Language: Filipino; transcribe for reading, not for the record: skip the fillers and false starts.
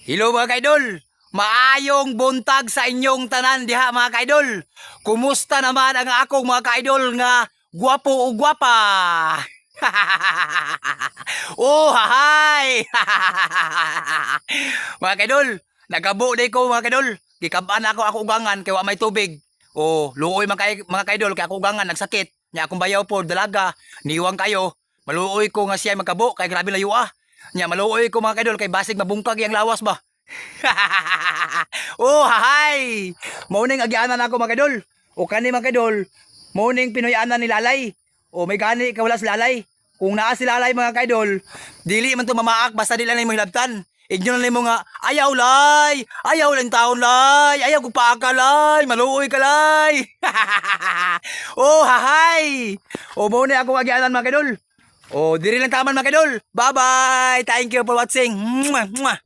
Hello mga kaidol, maayong buntag sa inyong tanan diha mga kaidol. Kumusta naman ang akong mga kaidol nga gwapo o gwapa? Oh, hahay! Mga kaidol, nagabo day ko mga kaidol. Gikaban ako ugangan kay wa may tubig. Oh, luoy mga kaidol kay ako ugangan nagsakit. Nya akong bayaw po dalaga, niwang kayo. Maluoy ko nga siya magkabo kay grabe layo ah. Nya maluoy ko mga kaidol kay basig mabungkag yang lawas ba. Oh, hahay! Morning agianan ako mga kaidol. O kani mga kaidol, morning pinoyanan ni Lalay. O may gani ka wala si Lalay. Kung naa si Lalay mga kaidol, dili man to mamaak basta dili lang mo hilabtan. Inyo na mo nga, ayaw lay! Ayaw lang taon lay! Ayaw kong paaka lay! Maluoy ka lay! Oh, hahay! O morning ako agianan mga kaidol. O diri lang taman mga kaidol. Bye-bye! Thank you for watching. Mwah, mwah.